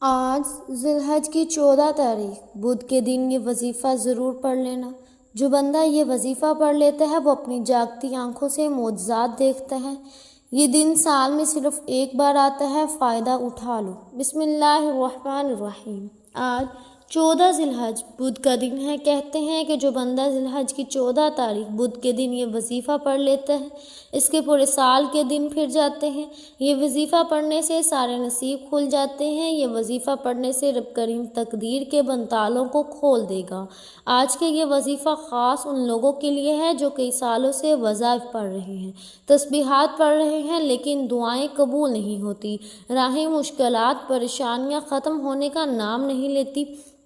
آج ذی الحج کی 14 تاریخ بدھ کے دن یہ وظیفہ ضرور پڑھ لینا۔ جو بندہ یہ وظیفہ پڑھ لیتا ہے وہ اپنی جاگتی آنکھوں سے معجزات دیکھتا ہے۔ یہ دن سال میں صرف ایک بار آتا ہے، فائدہ اٹھا لو۔ بسم اللہ الرحمن الرحیم۔ آج 14 ذی الحج بدھ کا دن ہے۔ کہتے ہیں کہ جو بندہ ذی الحج کی 14 تاریخ بدھ کے دن یہ وظیفہ پڑھ لیتا ہے اس کے پورے سال کے دن پھر جاتے ہیں۔ یہ وظیفہ پڑھنے سے سارے نصیب کھل جاتے ہیں۔ یہ وظیفہ پڑھنے سے رب کریم تقدیر کے بند تالوں کو کھول دے گا۔ آج کے یہ وظیفہ خاص ان لوگوں کے لیے ہے جو کئی سالوں سے وظائف پڑھ رہے ہیں، تسبیحات پڑھ رہے ہیں، لیکن دعائیں قبول نہیں ہوتی، راہیں مشکلات پریشانیاں ختم ہونے کا نام نہیں لیتی۔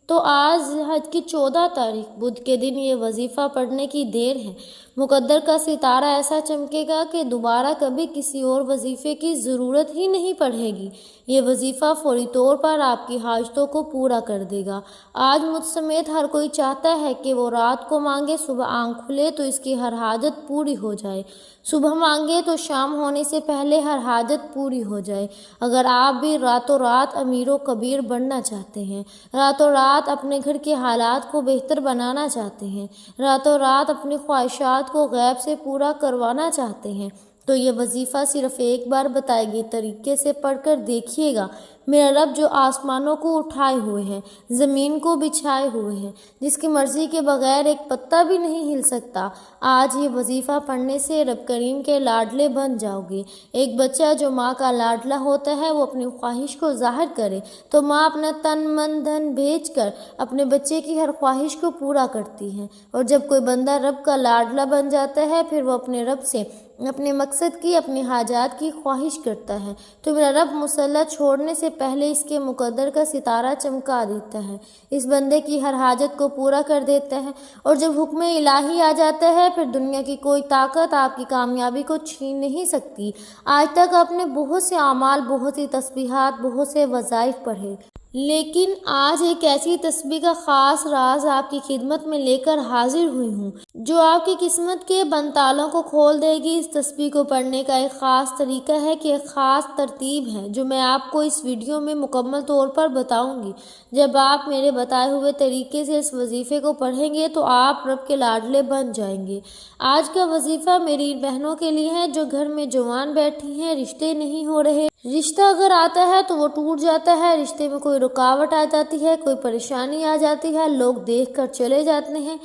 تو آج ذی الحج کی 14 تاریخ بدھ کے دن یہ وظیفہ پڑھنے کی دیر ہے۔ مقدر کا ستارہ ایسا چمکے گا کہ دوبارہ کبھی کسی اور وظیفے کی ضرورت ہی نہیں پڑے گی۔ یہ وظیفہ فوری طور پر آپ کی حاجتوں کو پورا کر دے گا۔ آج مجھ سمیت ہر کوئی چاہتا ہے کہ وہ رات کو مانگے، صبح آنکھ کھلے تو اس کی ہر حاجت پوری ہو جائے، صبح مانگے تو شام ہونے سے پہلے ہر حاجت پوری ہو جائے۔ اگر آپ بھی راتوں رات امیر و کبیر بننا چاہتے ہیں، راتوں رات اپنے گھر کے حالات کو بہتر بنانا چاہتے ہیں، راتوں رات اپنی خواہشات کو غیب سے پورا کروانا چاہتے ہیں، تو یہ وظیفہ صرف ایک بار بتائے گئے طریقے سے پڑھ کر دیکھیے گا۔ میرا رب جو آسمانوں کو اٹھائے ہوئے ہے، زمین کو بچھائے ہوئے ہے، جس کی مرضی کے بغیر ایک پتا بھی نہیں ہل سکتا، آج یہ وظیفہ پڑھنے سے رب کریم کے لاڈلے بن جاؤ گے۔ ایک بچہ جو ماں کا لاڈلا ہوتا ہے وہ اپنی خواہش کو ظاہر کرے تو ماں اپنا تن من دھن بھیج کر اپنے بچے کی ہر خواہش کو پورا کرتی ہے، اور جب کوئی بندہ رب کا لاڈلا بن جاتا ہے پھر وہ اپنے رب سے اپنے مقصد کی، اپنی حاجات کی خواہش کرتا ہے، تو میرا رب مصلی چھوڑنے سے پہلے اس کے مقدر کا ستارہ چمکا دیتا ہے، اس بندے کی ہر حاجت کو پورا کر دیتا ہے، اور جب حکم الہی آ جاتا ہے پھر دنیا کی کوئی طاقت آپ کی کامیابی کو چھین نہیں سکتی۔ آج تک آپ نے بہت سے اعمال، بہت سی تسبیحات، بہت سے وظائف پڑھے، لیکن آج ایک ایسی تسبیح کا خاص راز آپ کی خدمت میں لے کر حاضر ہوئی ہوں جو آپ کی قسمت کے بند تالوں کو کھول دے گی۔ اس تسبیح کو پڑھنے کا ایک خاص طریقہ ہے کہ ایک خاص ترتیب ہے جو میں آپ کو اس ویڈیو میں مکمل طور پر بتاؤں گی۔ جب آپ میرے بتائے ہوئے طریقے سے اس وظیفے کو پڑھیں گے تو آپ رب کے لاڈلے بن جائیں گے۔ آج کا وظیفہ میری بہنوں کے لیے ہے جو گھر میں جوان بیٹھی ہیں، رشتے نہیں ہو رہے، رشتہ اگر آتا ہے تو وہ ٹوٹ جاتا ہے، رشتے میں کوئی رکاوٹ آ جاتی ہے، کوئی پریشانی آ جاتی ہے، لوگ دیکھ کر چلے جاتے ہیں۔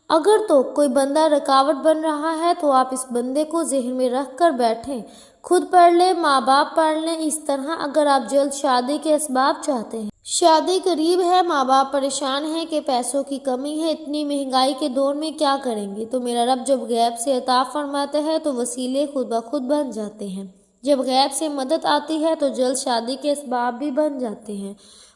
اگر تو کوئی بندہ رکاوٹ بن رہا ہے تو آپ اس بندے کو ذہن میں رکھ کر بیٹھیں، خود پڑھ لیں، ماں باپ پڑھ لیں۔ اس طرح اگر آپ جلد شادی کے اسباب چاہتے ہیں، شادی قریب ہے، ماں باپ پریشان ہیں کہ پیسوں کی کمی ہے، اتنی مہنگائی کے دور میں کیا کریں گے، تو میرا رب جب غیب سے عطا فرماتا ہے تو وسیلے خود بخود بن جاتے ہیں۔ جب غیب سے مدد آتی ہے تو جلد شادی کے اسباب بھی بن جاتے ہیں۔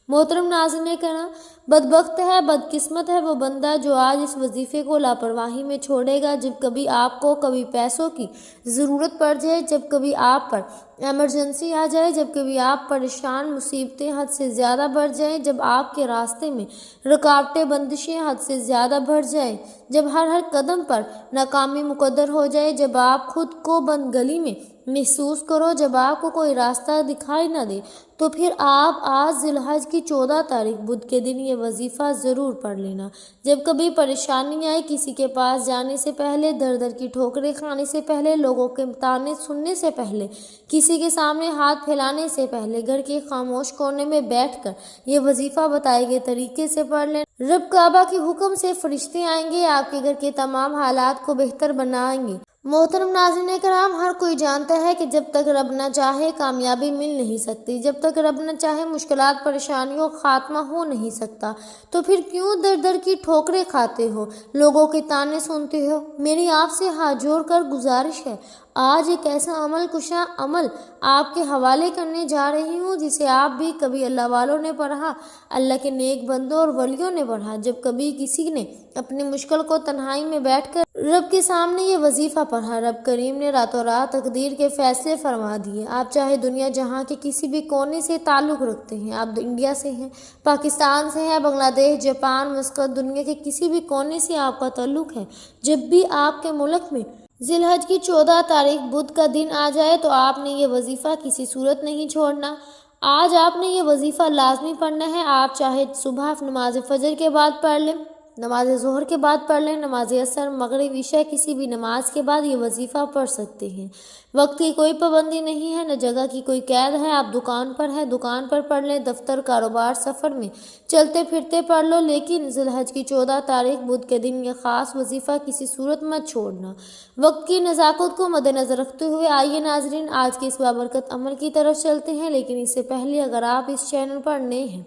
محترم ناظرین کرام، بدبخت ہے، بدقسمت ہے وہ بندہ جو آج اس وظیفے کو لاپرواہی میں چھوڑے گا۔ جب کبھی آپ کو کبھی پیسوں کی ضرورت پڑ جائے، جب کبھی آپ پر ایمرجنسی آ جائے، جب کبھی آپ پریشان، مصیبتیں حد سے زیادہ بڑھ جائیں، جب آپ کے راستے میں رکاوٹیں، بندشیں حد سے زیادہ بڑھ جائیں، جب ہر قدم پر ناکامی مقدر ہو جائے، جب آپ خود کو بند گلی میں محسوس کرو، جب آپ کو کوئی راستہ دکھائی نہ دے، تو پھر آپ آج ذی الحج کی 14 تاریخ بدھ کے دن یہ وظیفہ ضرور پڑھ لینا۔ جب کبھی پریشانی آئے، کسی کے پاس جانے سے پہلے، در در کی ٹھوکریں کھانے سے پہلے، لوگوں کے طعنے سننے سے پہلے، کسی کے سامنے ہاتھ پھیلانے سے پہلے، گھر کے خاموش کونے میں بیٹھ کر یہ وظیفہ بتائے گئے طریقے سے پڑھ لینا۔ رب کعبہ کے حکم سے فرشتے آئیں گے، آپ کے گھر کے تمام حالات کو بہتر بنائیں گے۔ محترم ناظرین کرام، ہر کوئی جانتا ہے کہ جب تک رب نہ چاہے کامیابی مل نہیں سکتی، جب تک رب نہ چاہے مشکلات پریشانیوں کا خاتمہ ہو نہیں سکتا، تو پھر کیوں در در کی ٹھوکریں کھاتے ہو، لوگوں کے طعنے سنتے ہو؟ میری آپ سے ہاتھ جوڑ کر گزارش ہے، آج ایک ایسا عمل کشا عمل آپ کے حوالے کرنے جا رہی ہوں جسے آپ بھی کبھی اللہ والوں نے پڑھا، اللہ کے نیک بندوں اور ولیوں نے پڑھا۔ جب کبھی کسی نے اپنی مشکل کو تنہائی میں بیٹھ کر رب کے سامنے یہ وظیفہ پڑھا، رب کریم نے راتوں رات تقدیر کے فیصلے فرما دیے۔ آپ چاہے دنیا جہاں کے کسی بھی کونے سے تعلق رکھتے ہیں، آپ انڈیا سے ہیں، پاکستان سے ہیں، بنگلہ دیش، جاپان، مسقط، دنیا کے کسی بھی کونے سے آپ کا تعلق ہے، جب بھی آپ کے ملک میں ذی الحج کی 14 تاریخ بدھ کا دن آ جائے تو آپ نے یہ وظیفہ کسی صورت نہیں چھوڑنا۔ آج آپ نے یہ وظیفہ لازمی پڑھنا ہے۔ آپ چاہے صبح نماز فجر کے بعد پڑھ لیں، نماز ظہر کے بعد پڑھ لیں، نماز عصر، مغرب، عشاء، کسی بھی نماز کے بعد یہ وظیفہ پڑھ سکتے ہیں۔ وقت کی کوئی پابندی نہیں ہے، نہ جگہ کی کوئی قید ہے۔ آپ دکان پر ہیں، دکان پر پڑھ لیں، دفتر، کاروبار، سفر میں چلتے پھرتے پڑھ لو، لیکن ذی الحج کی 14 تاریخ بدھ کے دن یہ خاص وظیفہ کسی صورت مت چھوڑنا۔ وقت کی نزاکت کو مد نظر رکھتے ہوئے آئیے ناظرین آج کے اس بابرکت عمل کی طرف چلتے ہیں، لیکن اس سے پہلے اگر آپ اس چینل پر نئے ہیں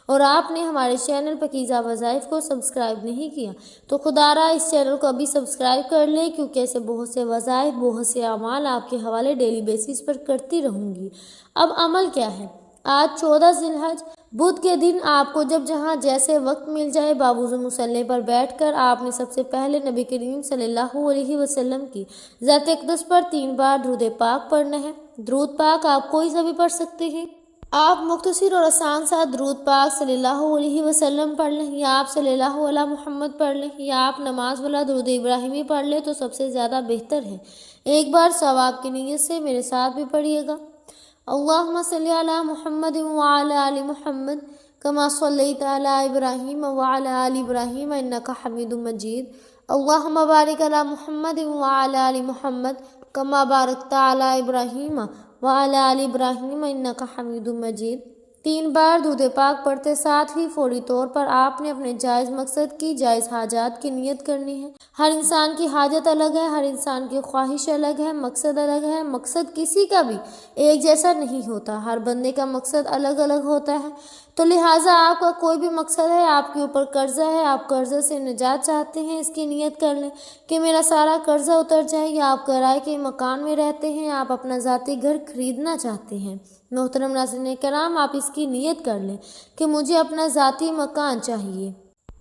اور آپ نے ہمارے چینل پاکیزہ وظائف کو سبسکرائب نہیں کیا تو خدا را اس چینل کو ابھی سبسکرائب کر لیں، کیونکہ ایسے بہت سے وظائف، بہت سے اعمال آپ کے حوالے ڈیلی بیسس پر کرتی رہوں گی۔ اب عمل کیا ہے؟ آج 14 ذی الحج بدھ کے دن آپ کو جب جہاں جیسے وقت مل جائے باوضو مصلی پر بیٹھ کر آپ نے سب سے پہلے نبی کریم صلی اللہ علیہ وسلم کی ذات اقدس پر 3 بار درود پاک پڑھنا ہے۔ درود پاک آپ کوئی سا بھی پڑھ سکتے ہیں۔ آپ مختصر اور آسان سا درود پاک صلی اللہ علیہ وسلم پڑھ لیں، یا آپ صلی اللہ علیہ محمد پڑھ لیں، یا آپ نماز والا درود ابراہیمی پڑھ لیں تو سب سے زیادہ بہتر ہے۔ ایک بار ثواب کی نیت سے میرے ساتھ بھی پڑھیے گا۔ اللہم صلی علی محمد وعلی آل محمد کما صلیت علی ابراہیم وعلی آل ابراہیم انک حمید مجید۔ اللہم بارک علی محمد وعلی آل محمد کما بارکت علی ابراہیم وعلی آل ابراہیم انک حمید مجید۔ 3 بار درود پاک پڑھتے ساتھ ہی فوری طور پر آپ نے اپنے جائز مقصد کی، جائز حاجات کی نیت کرنی ہے۔ ہر انسان کی حاجت الگ ہے، ہر انسان کی خواہش الگ ہے، مقصد الگ ہے۔ مقصد کسی کا بھی ایک جیسا نہیں ہوتا، ہر بندے کا مقصد الگ الگ ہوتا ہے، تو لہٰذا آپ کا کوئی بھی مقصد ہے، آپ کے اوپر قرضہ ہے، آپ قرضہ سے نجات چاہتے ہیں، اس کی نیت کر لیں کہ میرا سارا قرضہ اتر جائے، یا آپ کرائے کے مکان میں رہتے ہیں، آپ اپنا ذاتی گھر خریدنا چاہتے ہیں۔ محترم ناظرین کرام، آپ اس کی نیت کر لیں کہ مجھے اپنا ذاتی مکان چاہیے۔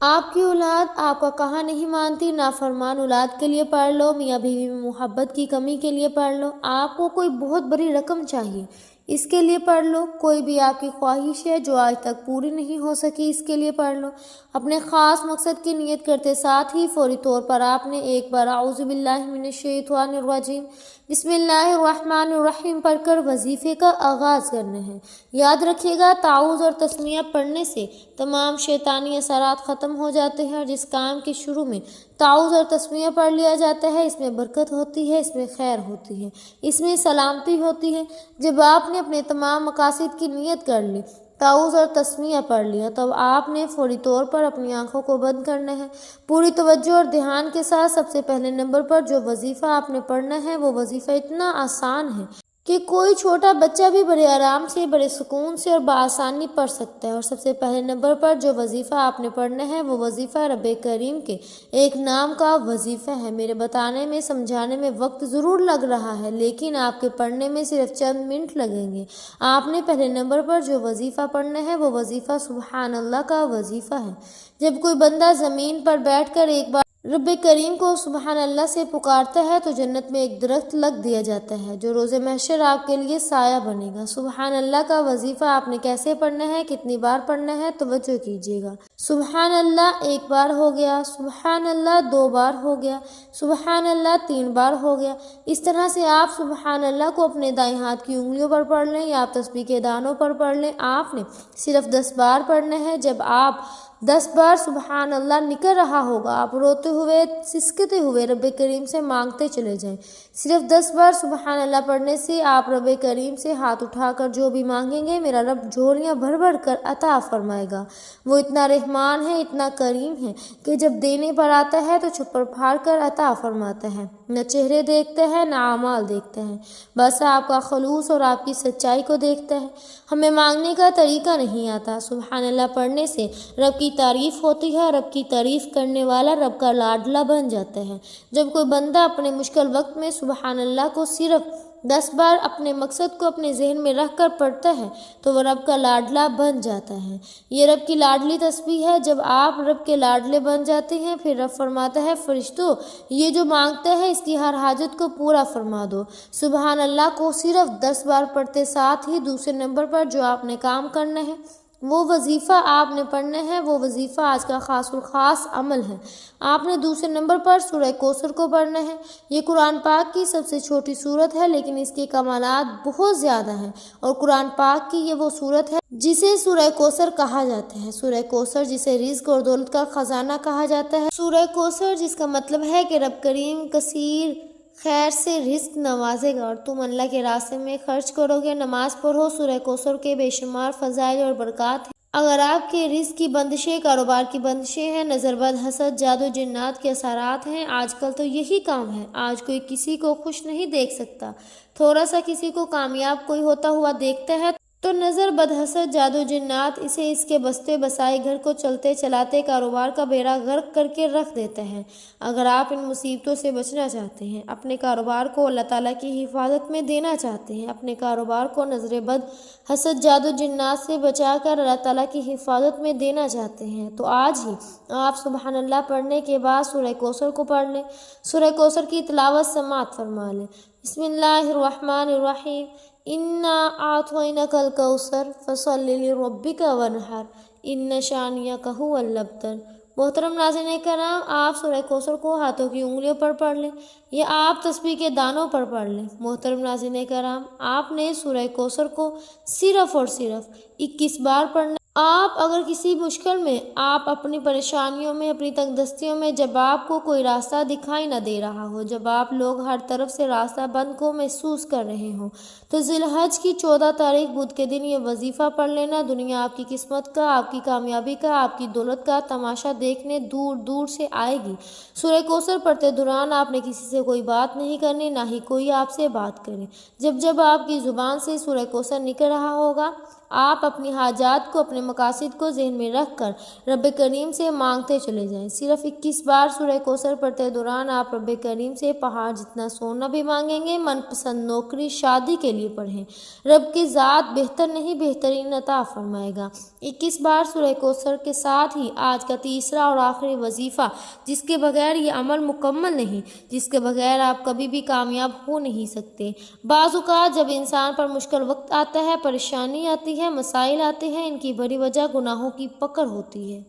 آپ کی اولاد آپ کا کہا نہیں مانتی، نافرمان اولاد کے لیے پڑھ لو، میاں بیوی میں محبت کی کمی کے لیے پڑھ لو، آپ کو کوئی بہت بڑی رقم چاہیے، اس کے لیے پڑھ لو، کوئی بھی آپ کی خواہش ہے جو آج تک پوری نہیں ہو سکی، اس کے لیے پڑھ لو۔ اپنے خاص مقصد کی نیت کرتے ساتھ ہی فوری طور پر آپ نے ایک بار اعوذ باللہ من الشیطان الرجیم بسم اللہ الرحمن الرحیم پڑھ کر وظیفے کا آغاز کرنا ہے۔ یاد رکھیے گا تعوذ اور تسمیہ پڑھنے سے تمام شیطانی اثرات ختم ہو جاتے ہیں، اور جس کام کے شروع میں تعوذ اور تسمیہ پڑھ لیا جاتا ہے اس میں برکت ہوتی ہے، اس میں خیر ہوتی ہے، اس میں سلامتی ہوتی ہے۔ جب آپ نے اپنے تمام مقاصد کی نیت کر لی، تعوذ اور تسمیہ پڑھ لیا، تب آپ نے فوری طور پر اپنی آنکھوں کو بند کرنا ہے۔ پوری توجہ اور دھیان کے ساتھ سب سے پہلے نمبر پر جو وظیفہ آپ نے پڑھنا ہے وہ وظیفہ اتنا آسان ہے کہ کوئی چھوٹا بچہ بھی بڑے آرام سے، بڑے سکون سے اور بآسانی پڑھ سکتا ہے۔ اور سب سے پہلے نمبر پر جو وظیفہ آپ نے پڑھنا ہے وہ وظیفہ رب کریم کے ایک نام کا وظیفہ ہے۔ میرے بتانے میں، سمجھانے میں وقت ضرور لگ رہا ہے، لیکن آپ کے پڑھنے میں صرف چند منٹ لگیں گے۔ آپ نے پہلے نمبر پر جو وظیفہ پڑھنا ہے وہ وظیفہ سبحان اللہ کا وظیفہ ہے۔ جب کوئی بندہ زمین پر بیٹھ کر ایک بار رب کریم کو سبحان اللہ سے پکارتا ہے تو جنت میں ایک درخت لگ دیا جاتا ہے جو روز محشر آپ کے لیے سایہ بنے گا۔ سبحان اللہ کا وظیفہ آپ نے کیسے پڑھنا ہے، کتنی بار پڑھنا ہے، توجہ کیجیے گا۔ سبحان اللہ 1 بار ہو گیا، سبحان اللہ 2 بار ہو گیا، سبحان اللہ 3 بار ہو گیا۔ اس طرح سے آپ سبحان اللہ کو اپنے دائیں ہاتھ کی انگلیوں پر پڑھ لیں، یا آپ تسبیح کے دانوں پر پڑھ لیں۔ آپ نے صرف 10 بار پڑھنا ہے۔ جب آپ 10 بار سبحان اللہ نکل رہا ہوگا، آپ روتے ہوئے، سسکتے ہوئے رب کریم سے مانگتے چلے جائیں۔ صرف 10 بار سبحان اللہ پڑھنے سے آپ رب کریم سے ہاتھ اٹھا کر جو بھی مانگیں گے میرا رب جھولیاں بھر بھر کر عطا فرمائے گا۔ وہ اتنا رحمان ہے، اتنا کریم ہے کہ جب دینے پر آتا ہے تو چھپر پھاڑ کر عطا فرماتا ہے، نہ چہرے دیکھتا ہے نہ اعمال دیکھتا ہے، بس آپ کا خلوص اور آپ کی سچائی کو دیکھتا ہے۔ ہمیں مانگنے کا طریقہ نہیں آتا۔ سبحان اللہ پڑھنے سے رب کی تعریف ہوتی ہے، رب کی تعریف کرنے والا رب کا لاڈلا بن جاتا ہے۔ جب کوئی بندہ اپنے مشکل وقت میں سبحان اللہ کو صرف 10 بار اپنے مقصد کو اپنے ذہن میں رکھ کر پڑھتا ہے تو وہ رب کا لاڈلا بن جاتا ہے۔ یہ رب کی لاڈلی تسبیح ہے۔ جب آپ رب کے لاڈلے بن جاتے ہیں پھر رب فرماتا ہے فرشتوں یہ جو مانگتا ہے اس کی ہر حاجت کو پورا فرما دو۔ سبحان اللہ کو صرف 10 بار پڑھتے ساتھ ہی دوسرے نمبر پر جو آپ نے کام کرنا ہے وہ وظیفہ آپ نے پڑھنا ہے، وہ وظیفہ آج کا خاص الخاص عمل ہے۔ آپ نے دوسرے نمبر پر سورہ کوثر کو پڑھنا ہے۔ یہ قرآن پاک کی سب سے چھوٹی سورت ہے، لیکن اس کے کمالات بہت زیادہ ہیں، اور قرآن پاک کی یہ وہ سورت ہے جسے سورہ کوثر کہا جاتا ہے۔ سورہ کوثر جسے رزق اور دولت کا خزانہ کہا جاتا ہے۔ سورہ کوثر جس کا مطلب ہے کہ رب کریم کثیر خیر سے رزق نوازے گا اور تم اللہ کے راستے میں خرچ کرو گے۔ نماز پڑھو۔ سورہ کوثر کے بے شمار فضائل اور برکات ہیں۔ اگر آپ کے رزق کی بندشیں، کاروبار کی بندشیں ہیں، نظر بد، حسد، جادو جنات کے اثرات ہیں، آج کل تو یہی کام ہے۔ آج کوئی کسی کو خوش نہیں دیکھ سکتا۔ تھوڑا سا کسی کو کامیاب کوئی ہوتا ہوا دیکھتا ہے تو نظر بد، حسد، جادو جنات اسے اس کے بستے بسائے گھر کو چلتے چلاتے کاروبار کا بیڑا غرق کر کے رکھ دیتا ہے۔ اگر آپ ان مصیبتوں سے بچنا چاہتے ہیں، اپنے کاروبار کو اللہ تعالیٰ کی حفاظت میں دینا چاہتے ہیں، اپنے کاروبار کو نظر بد، حسد، جادو جنات سے بچا کر اللہ تعالیٰ کی حفاظت میں دینا چاہتے ہیں، تو آج ہی آپ سبحان اللہ پڑھنے کے بعد سورہ کوثر کو پڑھ لیں۔ سورہ کوثر کی تلاوت سماعت فرما لیں۔ بسم اللہ الرحمن الرحیم۔ انا اعطیناک الکوثر فصل لربک وانحر ان شانئک ھو الابتر۔ محترم ناظرین کرام، آپ سورہ کوثر کو ہاتھوں کی انگلیوں پر پڑھ لیں یا آپ تسبیح کے دانوں پر پڑھ لیں۔ محترم ناظرین کرام، آپ نے سورہ کوثر کو صرف اور صرف 21 بار پڑھنا۔ آپ اگر کسی مشکل میں، آپ اپنی پریشانیوں میں، اپنی تنگ دستیوں میں، جب آپ کو کوئی راستہ دکھائی نہ دے رہا ہو، جب آپ لوگ ہر طرف سے راستہ بند کو محسوس کر رہے ہوں، تو ذی الحج کی 14 تاریخ بدھ کے دن یہ وظیفہ پڑھ لینا۔ دنیا آپ کی قسمت کا، آپ کی کامیابی کا، آپ کی دولت کا تماشا دیکھنے دور دور سے آئے گی۔ سورہ کوثر پڑھتے دوران آپ نے کسی سے کوئی بات نہیں کرنی، نہ ہی کوئی آپ سے بات کرے۔ جب جب آپ کی زبان سے سورہ کوثر نکل رہا ہوگا، آپ اپنی حاجات کو، اپنے مقاصد کو ذہن میں رکھ کر رب کریم سے مانگتے چلے جائیں۔ صرف 21 بار سورہ کوثر پڑھتے دوران آپ رب کریم سے پہاڑ جتنا سونا بھی مانگیں گے۔ من پسند نوکری، شادی کے لیے پڑھیں، رب کی ذات بہتر نہیں بہترین عطا فرمائے گا۔ 21 بار سورہ کوثر کے ساتھ ہی آج کا تیسرا اور آخری وظیفہ، جس کے بغیر یہ عمل مکمل نہیں، جس کے بغیر آپ کبھی بھی کامیاب ہو نہیں سکتے۔ بعض اوقات جب انسان پر مشکل وقت آتا ہے، پریشانی آتی ہے، مسائل آتے ہیں، ان کی بڑی وجہ گناہوں کی پکڑ ہوتی ہے۔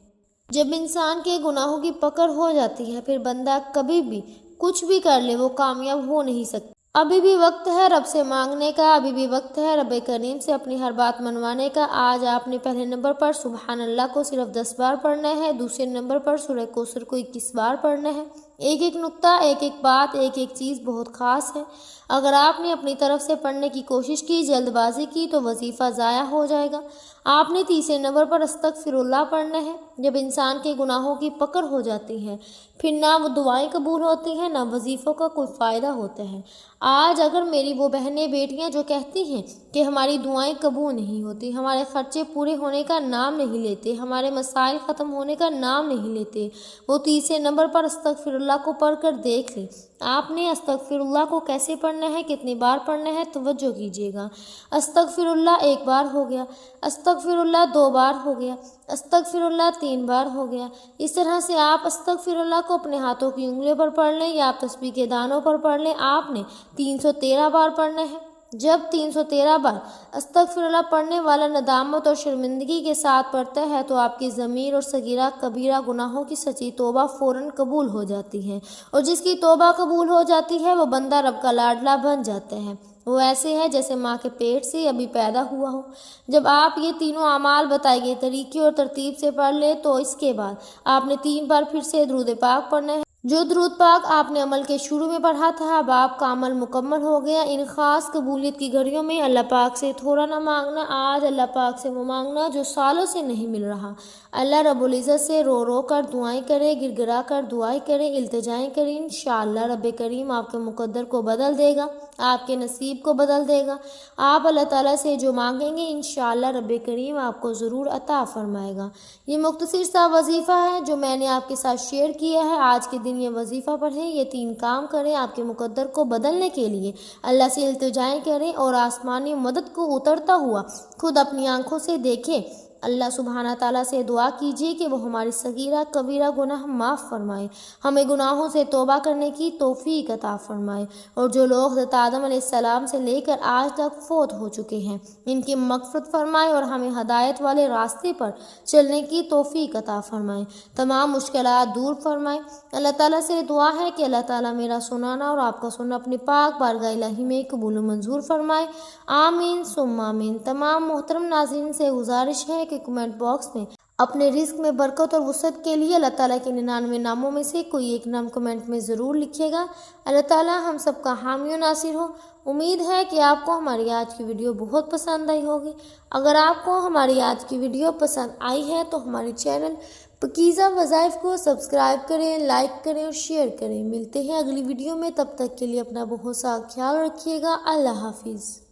جب انسان کے گناہوں کی پکڑ ہو جاتی ہے، پھر بندہ کبھی بھی کچھ بھی کر لے وہ کامیاب ہو نہیں سکتا۔ ابھی بھی وقت ہے رب سے مانگنے کا، ابھی بھی وقت ہے رب کریم سے اپنی ہر بات منوانے کا۔ آج آپ نے پہلے نمبر پر سبحان اللہ کو صرف 10 بار پڑھنا ہے، دوسرے نمبر پر سورہ کوثر کو 21 بار پڑھنا ہے۔ ایک ایک نقطہ، ایک ایک بات، ایک ایک چیز بہت خاص ہے۔ اگر آپ نے اپنی طرف سے پڑھنے کی کوشش کی، جلد بازی کی، تو وظیفہ ضائع ہو جائے گا۔ آپ نے تیسرے نمبر پر استغفر اللہ پڑھنا ہے۔ جب انسان کے گناہوں کی پکڑ ہو جاتی ہے، پھر نہ وہ دعائیں قبول ہوتی ہیں، نہ وظیفوں کا کوئی فائدہ ہوتا ہے۔ آج اگر میری وہ بہنیں بیٹیاں جو کہتی ہیں کہ ہماری دعائیں قبول نہیں ہوتی، ہمارے خرچے پورے ہونے کا نام نہیں لیتے، ہمارے مسائل ختم ہونے کا نام نہیں لیتے، وہ تیسرے نمبر پر استغفر اللہ کو پڑھ کر دیکھ لیں۔ آپ نے استغفر اللہ کو کیسے پڑھنا ہے، کتنی بار پڑھنا ہے، توجہ کیجیے گا۔ استغفر اللہ 1 بار ہو گیا، استغفر اللہ 2 بار ہو گیا، استغفر اللہ 3 بار ہو گیا۔ اس طرح سے آپ استغفر اللہ کو اپنے ہاتھوں کی انگلیوں پر پڑھ لیں یا آپ تسبیح کے دانوں پر پڑھ لیں۔ آپ نے 313 بار پڑھنا ہے۔ جب 313 بار استغفر اللہ پڑھنے والا ندامت اور شرمندگی کے ساتھ پڑھتا ہے تو آپ کی ضمیر اور صغیرہ کبیرہ گناہوں کی سچی توبہ فوراً قبول ہو جاتی ہے، اور جس کی توبہ قبول ہو جاتی ہے وہ بندہ رب کا لاڈلا بن جاتا ہے۔ وہ ایسے ہے جیسے ماں کے پیٹ سے ابھی پیدا ہوا ہو۔ جب آپ یہ تینوں اعمال بتائے گئے طریقے اور ترتیب سے پڑھ لیں تو اس کے بعد آپ نے 3 بار پھر سے درود پاک پڑھنا ہے۔ جو درود پاک آپ نے عمل کے شروع میں پڑھا تھا، اب آپ کا عمل مکمل ہو گیا۔ ان خاص قبولیت کی گھڑیوں میں اللہ پاک سے تھوڑا نہ مانگنا، آج اللہ پاک سے وہ مانگنا جو سالوں سے نہیں مل رہا۔ اللہ رب العزت سے رو رو کر دعائیں کرے، گر گرا کر دعائیں کرے، التجائیں کریں۔ انشاءاللہ رب کریم آپ کے مقدر کو بدل دے گا، آپ کے نصیب کو بدل دے گا۔ آپ اللہ تعالیٰ سے جو مانگیں گے انشاءاللہ رب کریم آپ کو ضرور عطا فرمائے گا۔ یہ مختصر سا وظیفہ ہے جو میں نے آپ کے ساتھ شیئر کیا ہے۔ آج کے دن یہ وظیفہ پڑھیں، یہ 3 کام کریں آپ کے مقدر کو بدلنے کے لیے۔ اللہ سے التجائیں کریں اور آسمانی مدد کو اترتا ہوا خود اپنی آنکھوں سے دیکھیں اللہ سبحانہ تعالیٰ سے دعا کیجیے کہ وہ ہماری صغیرہ کبیرہ گناہ معاف فرمائے، ہمیں گناہوں سے توبہ کرنے کی توفیق عطا فرمائے، اور جو لوگ حضرت آدم علیہ السلام سے لے کر آج تک فوت ہو چکے ہیں ان کی مغفرت فرمائے اور ہمیں ہدایت والے راستے پر چلنے کی توفیق عطا فرمائے، تمام مشکلات دور فرمائے۔ اللہ تعالیٰ سے دعا ہے کہ اللہ تعالیٰ میرا سنانا اور آپ کا سننا اپنے پاک بارگاہ الہی میں قبول و منظور فرمائے، آمین ثم آمین۔ تمام محترم ناظرین سے گزارش ہے کہ کمنٹ باکس میں اپنے رزق میں برکت اور وسعت کے لیے اللہ تعالیٰ کے 99 ناموں میں سے کوئی ایک نام کمنٹ میں ضرور لکھیے گا۔ اللہ تعالیٰ ہم سب کا حامی و ناصر ہو۔ امید ہے کہ آپ کو ہماری آج کی ویڈیو بہت پسند آئی ہوگی۔ اگر آپ کو ہماری آج کی ویڈیو پسند آئی ہے تو ہمارے چینل پاکیزہ وظائف کو سبسکرائب کریں، لائک کریں اور شیئر کریں۔ ملتے ہیں اگلی ویڈیو میں، تب تک کے لیے اپنا بہت سا خیال رکھیے گا۔ اللہ حافظ۔